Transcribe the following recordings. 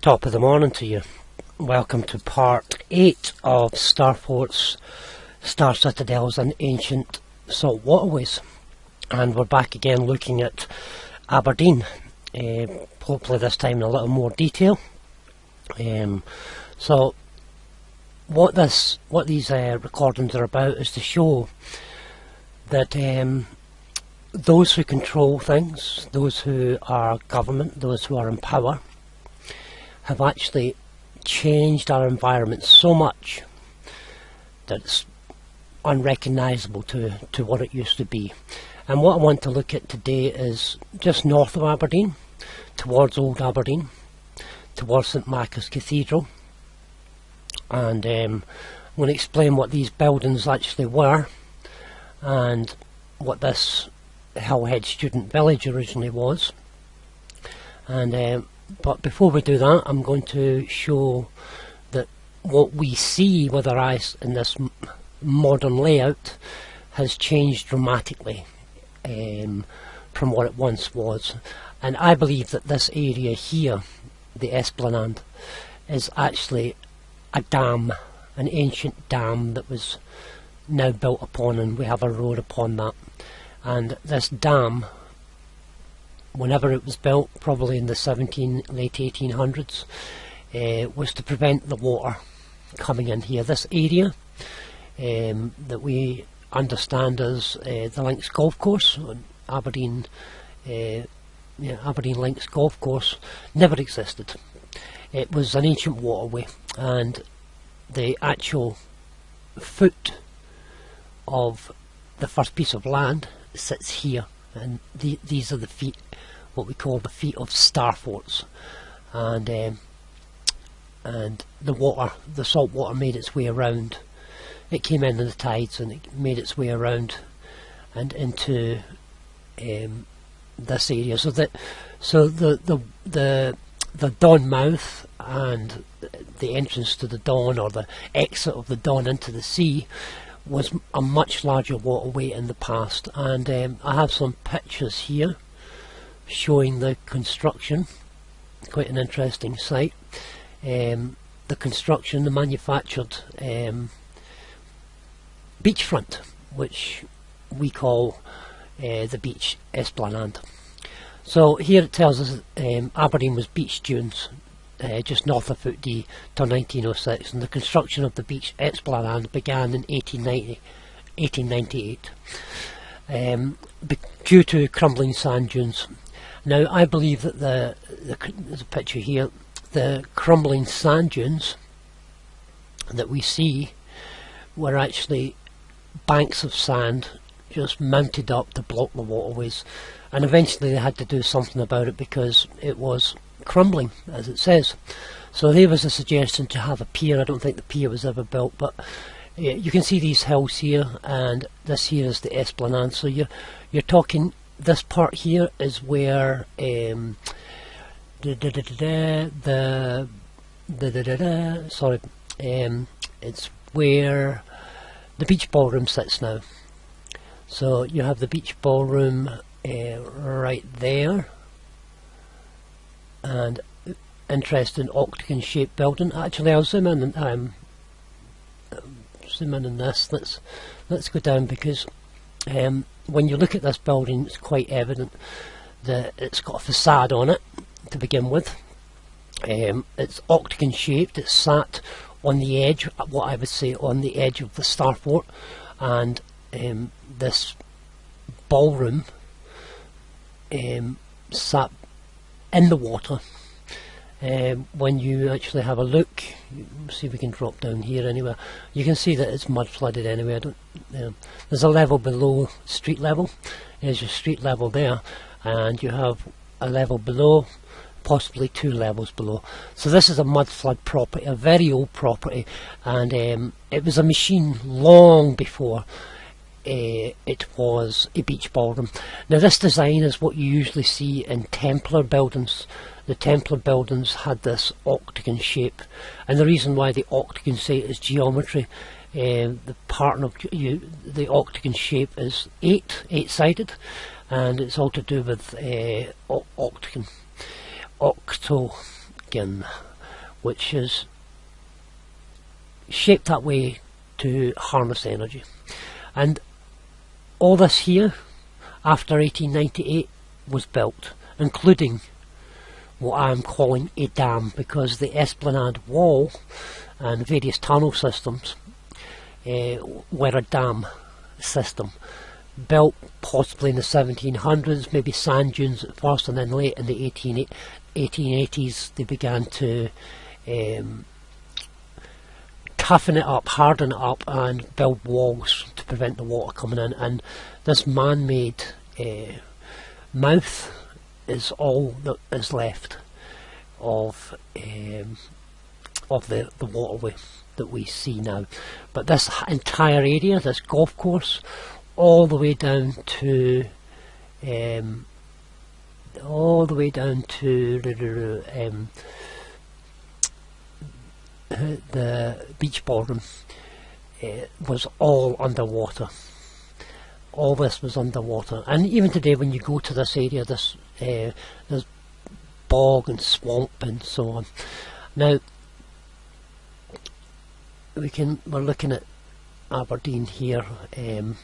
Top of the morning to you. Welcome to part 8 of Starforts, Star Citadels and Ancient Salt Waterways. And we're back again looking at Aberdeen, hopefully this time in a little more detail. So what these recordings are about is to show that those who control things, those who are government, those who are in power, have actually changed our environment so much that it's unrecognisable to what it used to be. And what I want to look at today is just north of Aberdeen, towards Old Aberdeen, towards St Macca's Cathedral, and I'm going to explain what these buildings actually were and what this Hillhead student village originally was. And but before we do that, I'm going to show that what we see with our eyes in this modern layout has changed dramatically from what it once was. And I believe that this area here, the Esplanade, is actually a dam, an ancient dam that was now built upon, and we have a road upon that. And this dam, whenever it was built, probably in the late 1800s, was to prevent the water coming in here. This area that we understand as the Links Golf Course, Aberdeen Links Golf Course, never existed. It was an ancient waterway, and the actual foot of the first piece of land sits here, and these are the feet, what we call the feet of Starforts, and the salt water made its way around. It came in the tides and it made its way around and into this area. So the Don mouth and the entrance to the Don, or the exit of the Don into the sea, was a much larger waterway in the past. And I have some pictures here showing the construction. Quite an interesting sight. The construction, the manufactured beachfront, which we call the beach Esplanade. So here it tells us Aberdeen was beach dunes just north of Foot D till 1906, and the construction of the beach Esplanade began in 1898 due to crumbling sand dunes. Now I believe that there's a picture here, the crumbling sand dunes that we see were actually banks of sand just mounted up to block the waterways, and eventually they had to do something about it because it was crumbling, as it says. So there was a suggestion to have a pier. I don't think the pier was ever built, but you can see these hills here, and this here is the Esplanade. So you're talking, this part here is where it's where the beach ballroom sits now. So you have the beach ballroom right there, and interesting octagon shaped building. Actually, I'll zoom in and zoom in on this. Let's go down, because when you look at this building, it's quite evident that it's got a facade on it to begin with. It's octagon shaped. It's sat on the edge, what I would say on the edge of the Starfort, and this ballroom sat in the water. When you actually have a look, see if we can drop down here anywhere, you can see that it's mud flooded anyway. There's a level below street level. There's your street level there, and you have a level below, possibly 2 levels below. So this is a mud flood property, a very old property, and it was a machine long before it was a beach ballroom. Now this design is what you usually see in Templar buildings. The Templar buildings had this octagon shape, and the reason why the octagon shape is geometry. The pattern of the octagon shape is eight-sided, and it's all to do with octagon. which is shaped that way to harness energy. And all this here, after 1898, was built, including what I am calling a dam, because the Esplanade wall and various tunnel systems were a dam system, built possibly in the 1700s, maybe sand dunes at first, and then late in the 1880s they began to toughen it up, harden it up, and build walls to prevent the water coming in. And this man-made mouth is all that is left of the waterway that we see now. But this entire area, this golf course, all the way down to the beach ballroom, was all underwater. All this was underwater, and even today when you go to this area, there's bog and swamp and so on. Now we're looking at Aberdeen here in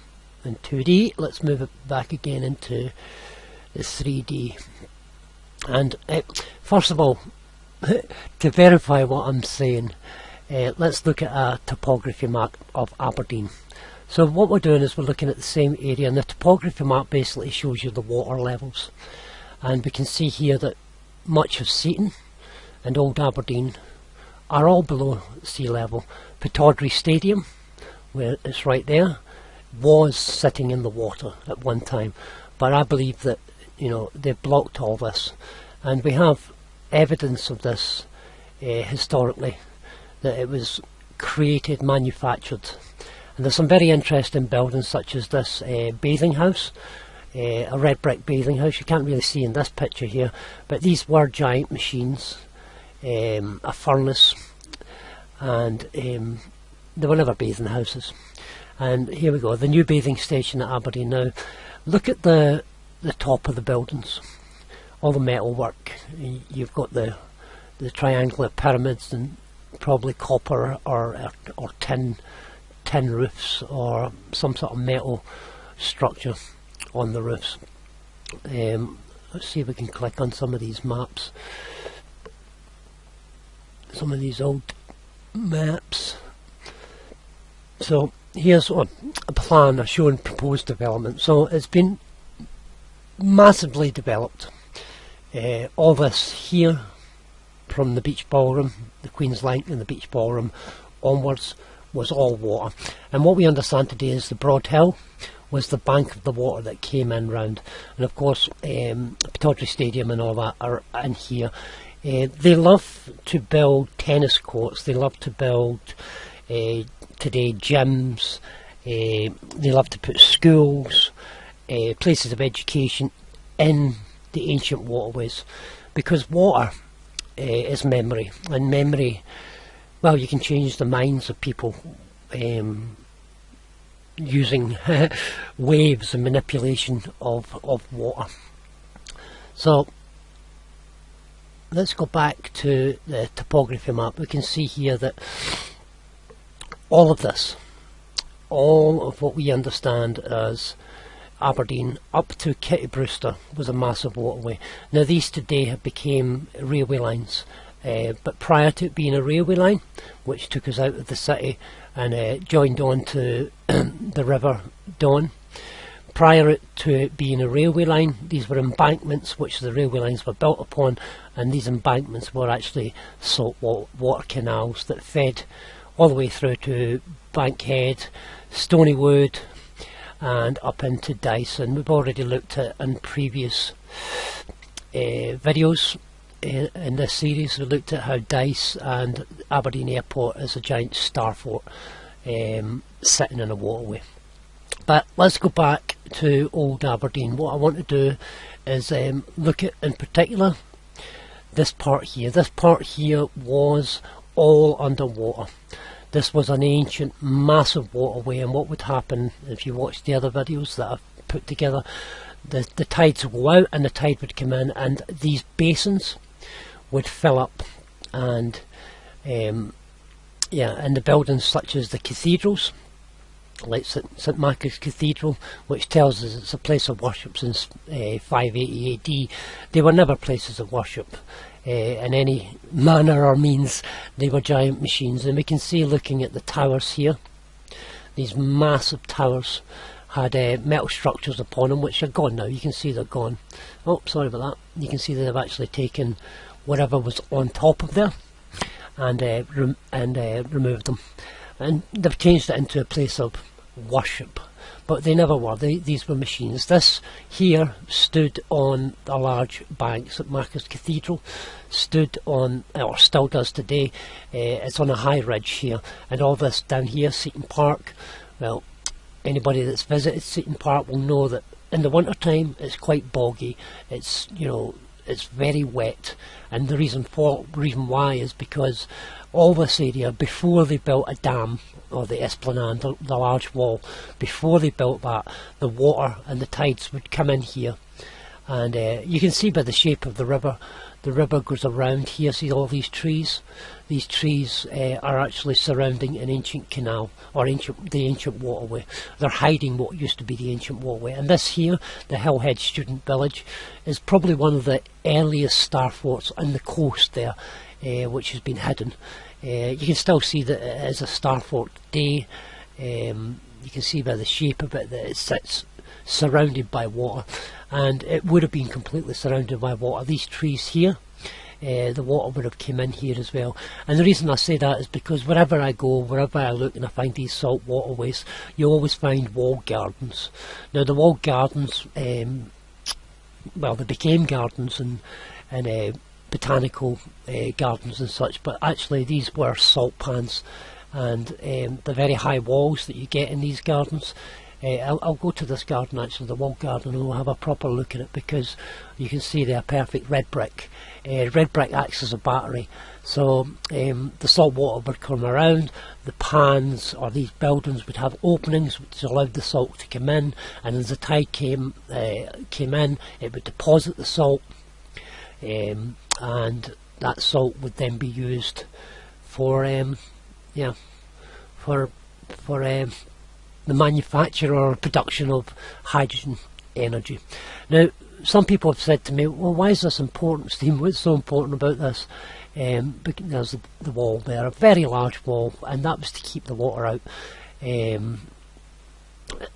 2D. Let's move it back again into the 3D. And first of all, to verify what I'm saying, let's look at a topography map of Aberdeen. So what we're doing is we're looking at the same area, and the topography map basically shows you the water levels. And we can see here that much of Seaton and Old Aberdeen are all below sea level. Pittodrie Stadium, where it's right there, was sitting in the water at one time, but I believe that, you know, they've blocked all this, and we have evidence of this historically, that it was created, manufactured. And there's some very interesting buildings, such as this bathing house, a red brick bathing house. You can't really see in this picture here, but these were giant machines, a furnace, and they were never bathing houses. And here we go, the new bathing station at Aberdeen. Now look at the top of the buildings, all the metal work. You've got the triangular pyramids and probably copper or tin roofs, or some sort of metal structure on the roofs. Let's see if we can click on some of these maps, some of these old maps. So here's a plan showing proposed development. So it's been massively developed. All this here, from the beach ballroom, the Queen's Link and the beach ballroom onwards, was all water. And what we understand today is the Broad Hill was the bank of the water that came in round. And of course Pittodrie Stadium and all that are in here. They love to build tennis courts, they love to build today gyms, they love to put schools, places of education in the ancient waterways, because water is memory, and memory, well, you can change the minds of people using waves and manipulation of water. So let's go back to the topography map. We can see here that all of this, all of what we understand as Aberdeen up to Kitty Brewster, was a massive waterway. Now these today have become railway lines, but prior to it being a railway line, which took us out of the city and joined on to the River Don, prior to it being a railway line, these were embankments which the railway lines were built upon, and these embankments were actually salt water canals that fed all the way through to Bankhead, Stonywood, and up into Dyson. We've already looked at in previous videos in this series. We looked at how Dyce and Aberdeen Airport is a giant starfort sitting in a waterway. But let's go back to Old Aberdeen. What I want to do is look at, in particular, this part here. This part here was all underwater. This was an ancient, massive waterway, and what would happen, if you watch the other videos that I've put together, the tides would go out and the tide would come in, and these basins would fill up, and Yeah, and the buildings such as the cathedrals, like St Margaret's Cathedral, which tells us it's a place of worship since 580 AD. They were never places of worship in any manner or means. They were giant machines, and we can see, looking at the towers here, these massive towers had metal structures upon them, which are gone now. You can see they're gone. Oh, sorry about that. You can see they've actually taken whatever was on top of there and removed them, and they've changed it into a place of worship, but they never were. These were machines. This here stood on a large bank. St Margaret's Cathedral stood on, or still does today. It's on a high ridge here, and all this down here, Seaton Park, well, anybody that's visited Seaton Park will know that in the winter time it's quite boggy. It's, you know, it's very wet, and the reason why is because all this area, before they built a dam, or the esplanade, the large wall, before they built that, the water and the tides would come in here, and you can see by the shape of the river goes around here. See all these trees? These trees are actually surrounding an ancient canal, or the ancient waterway. They're hiding what used to be the ancient waterway. And this here, the Hillhead Student Village, is probably one of the earliest Starforts on the coast there, which has been hidden. You can still see that it is a Starfort today. You can see by the shape of it that it sits surrounded by water, and it would have been completely surrounded by water. These trees here, the water would have came in here as well. And the reason I say that is because wherever I go, wherever I look and I find these salt waterways, you always find walled gardens. Now the walled gardens, well, they became gardens and botanical gardens and such, but actually these were salt pans, and the very high walls that you get in these gardens. I'll go to this garden, actually, the walled garden, and we'll have a proper look at it, because you can see they're perfect red brick. Red brick acts as a battery, so the salt water would come around, the pans or these buildings would have openings which allowed the salt to come in, and as the tide came in, it would deposit the salt, and that salt would then be used for the manufacture or production of hydrogen energy. Now, some people have said to me, well, why is this important, Steve? What's so important about this? There's the wall there, a very large wall, and that was to keep the water out.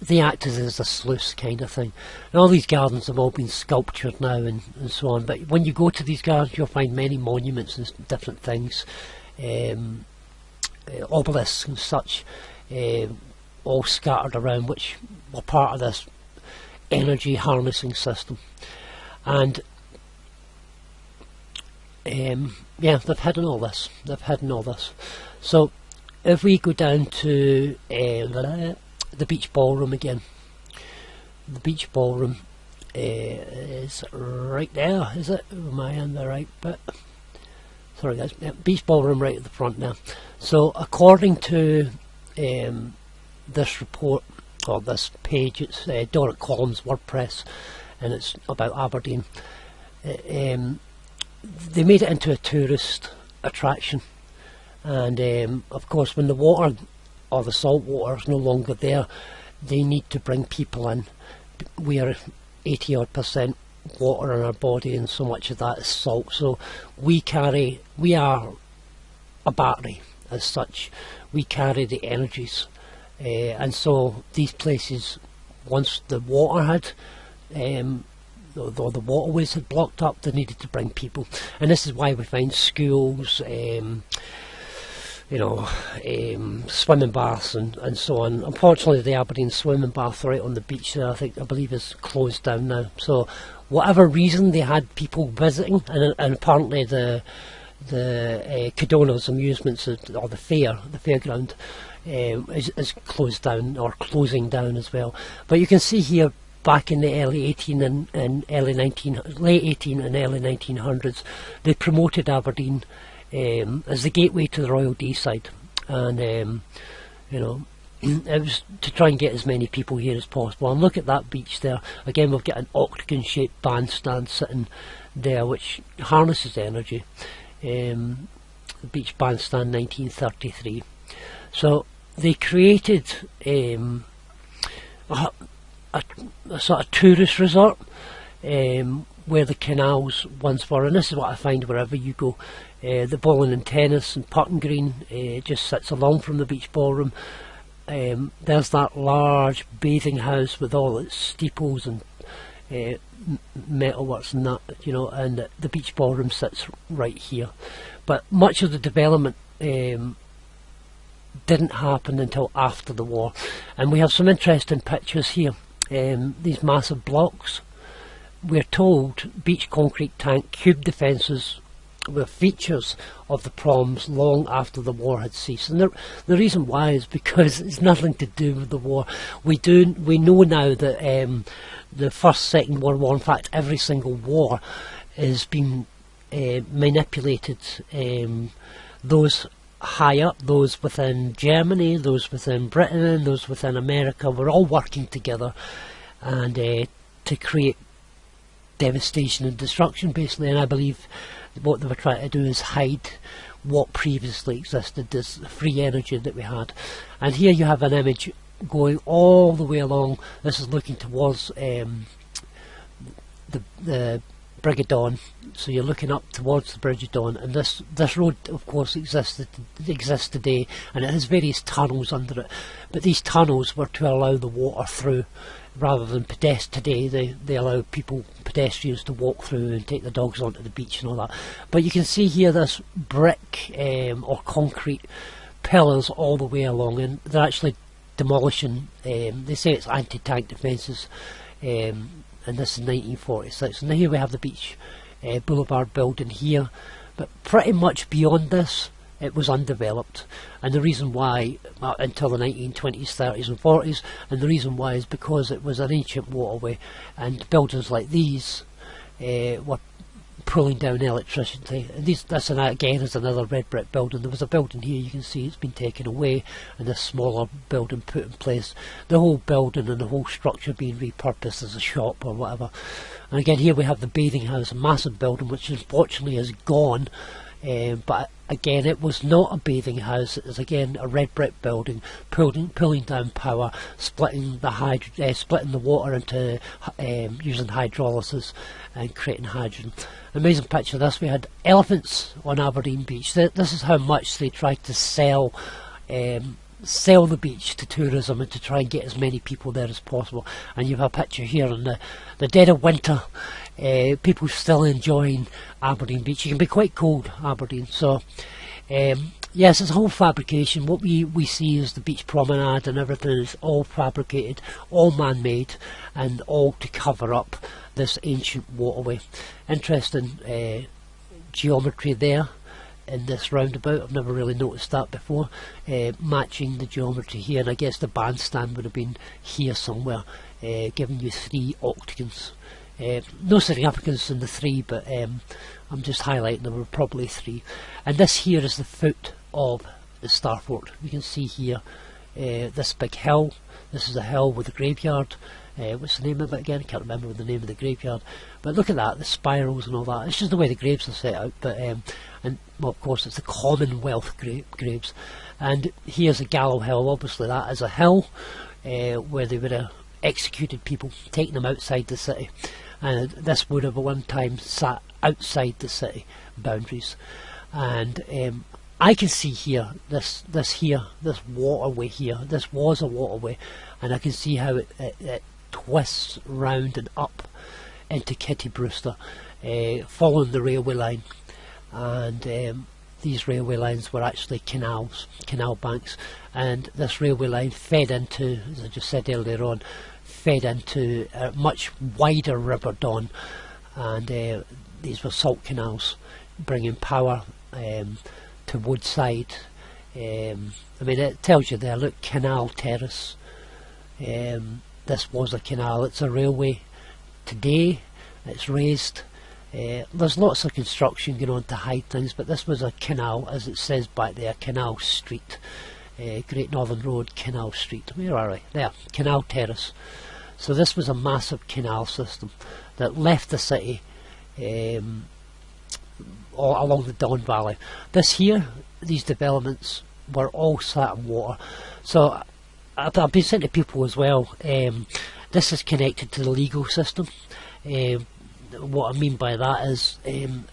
They act as a sluice kind of thing. And all these gardens have all been sculptured now and so on, but when you go to these gardens you'll find many monuments and different things, obelisks and such, all scattered around, which were part of this energy harnessing system. And yeah, they've hidden all this. So if we go down to the beach ballroom again, the beach ballroom is right there, is it? Am I in the right bit? Sorry guys, yeah, beach ballroom right at the front now. So according to this report, or this page, it's Doric Columns WordPress, and it's about Aberdeen. They made it into a tourist attraction, and of course when the water, or the salt water, is no longer there, they need to bring people in. We are 80% water in our body, and so much of that is salt, so we are a battery as such. We carry the energies. And so these places, once the water had, or the waterways had blocked up, they needed to bring people. And this is why we find schools, swimming baths and so on. Unfortunately, the Aberdeen swimming bath right on the beach there, I believe is closed down now. So whatever reason, they had people visiting, and apparently the Cadona's amusements, or the fairground, is closed down, or closing down as well. But you can see here, back in the late 18 and early 1900s, they promoted Aberdeen as the gateway to the Royal Deeside, and it was to try and get as many people here as possible. And look at that beach there. Again, we've got an octagon shaped bandstand sitting there, which harnesses energy. the beach bandstand 1933. So they created a sort of tourist resort where the canals once were, and this is what I find wherever you go. The bowling and tennis and putting green just sits along from the beach ballroom. There's that large bathing house with all its steeples and metalworks and that, you know, and the beach ballroom sits right here. But much of the development didn't happen until after the war, and we have some interesting pictures here. These massive blocks, we're told beach concrete tank cube defences were features of the proms long after the war had ceased, and the reason why is because it's nothing to do with the war. We know now that the First, Second World War, in fact every single war, is being manipulated. Those high up, those within Germany, those within Britain, those within America, were all working together and to create devastation and destruction basically, and I believe what they were trying to do is hide what previously existed, this free energy that we had. And here you have an image going all the way along. This is looking towards the Brig of Dawn, so you're looking up towards the Bridge of Dawn, and this road of course exists today, and it has various tunnels under it, but these tunnels were to allow the water through rather than today they allow pedestrians to walk through and take the dogs onto the beach and all that. But you can see here this brick or concrete pillars all the way along, and they're actually demolishing, they say it's anti-tank defences, and this is 1946. And here we have the beach boulevard building here, but pretty much beyond this it was undeveloped, and the reason why, until the 1920s, 30s and 40s, and the reason why is because it was an ancient waterway, and buildings like these were pulling down electricity. And this again is another red brick building. There was a building here, you can see it's been taken away, and this smaller building put in place. The whole building and the whole structure being repurposed as a shop or whatever. And again here we have the bathing house, a massive building which unfortunately is gone. But again, it was not a bathing house. It was again a red brick building, pulling down power, splitting the water into using hydrolysis and creating hydrogen. Amazing picture. This, we had elephants on Aberdeen beach. This is how much they tried to sell the beach to tourism and to try and get as many people there as possible. And you have a picture here in the dead of winter. People still enjoying Aberdeen beach. It can be quite cold, Aberdeen. So yes, it's a whole fabrication. What we see is the beach promenade and everything is all fabricated, all man-made, and all to cover up this ancient waterway. Interesting geometry there in this roundabout. I've never really noticed that before, matching the geometry here, and I guess the bandstand would have been here somewhere, giving you 3 octagons. No significance in the 3, but I'm just highlighting there were probably 3. And this here is the foot of the Starfort. You can see here this big hill. This is a hill with a graveyard. What's the name of it again? I can't remember the name of the graveyard. But look at that, the spirals and all that. It's just the way the graves are set out. But and well, of course, it's the Commonwealth graves. And here's a Gallow Hill. Obviously, that is a hill where they would have executed people, taken them outside the city. And this would have at one time sat outside the city boundaries. And I can see here, this waterway here. This was a waterway, and I can see how it twists round and up into Kitty Brewster, following the railway line. And these railway lines were actually canal banks, and this railway line fed into, as I just said earlier on, fed into a much wider River Don, and these were salt canals bringing power to Woodside. I mean, it tells you there, look, Canal Terrace. This was a canal. It's a railway today. It's raised. There's lots of construction going on to hide things, but this was a canal, as it says back there, Canal Street. Great Northern Road, Canal Street. Where are we? There, Canal Terrace. So this was a massive canal system that left the city all along the Don Valley. This here, these developments were all sat in water. So I've been saying to people as well, this is connected to the legal system. What I mean by that is,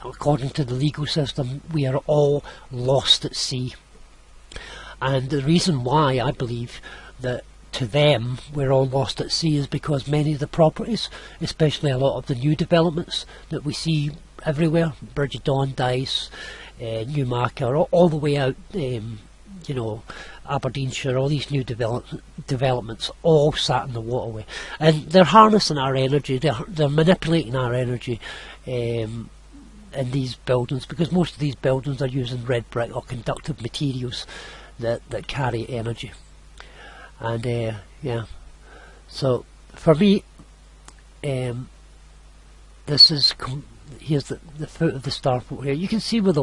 according to the legal system, we are all lost at sea. And the reason why I believe that to them we're all lost at sea is because many of the properties, especially a lot of the new developments that we see everywhere, Bridge of Don, Dice, Newmarket, all the way out, you know, Aberdeenshire, all these new developments all sat in the waterway, and they're harnessing our energy, they're manipulating our energy in these buildings, because most of these buildings are using red brick or conductive materials that carry energy. And yeah, so for me, this is here's the foot of the Starfort here. You can see where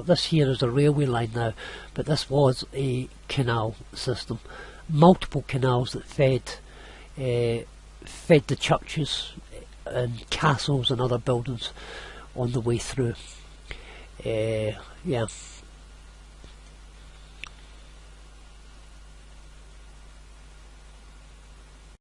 this here is a railway line now, but this was a canal system, multiple canals that fed the churches and castles and other buildings on the way through. Yeah.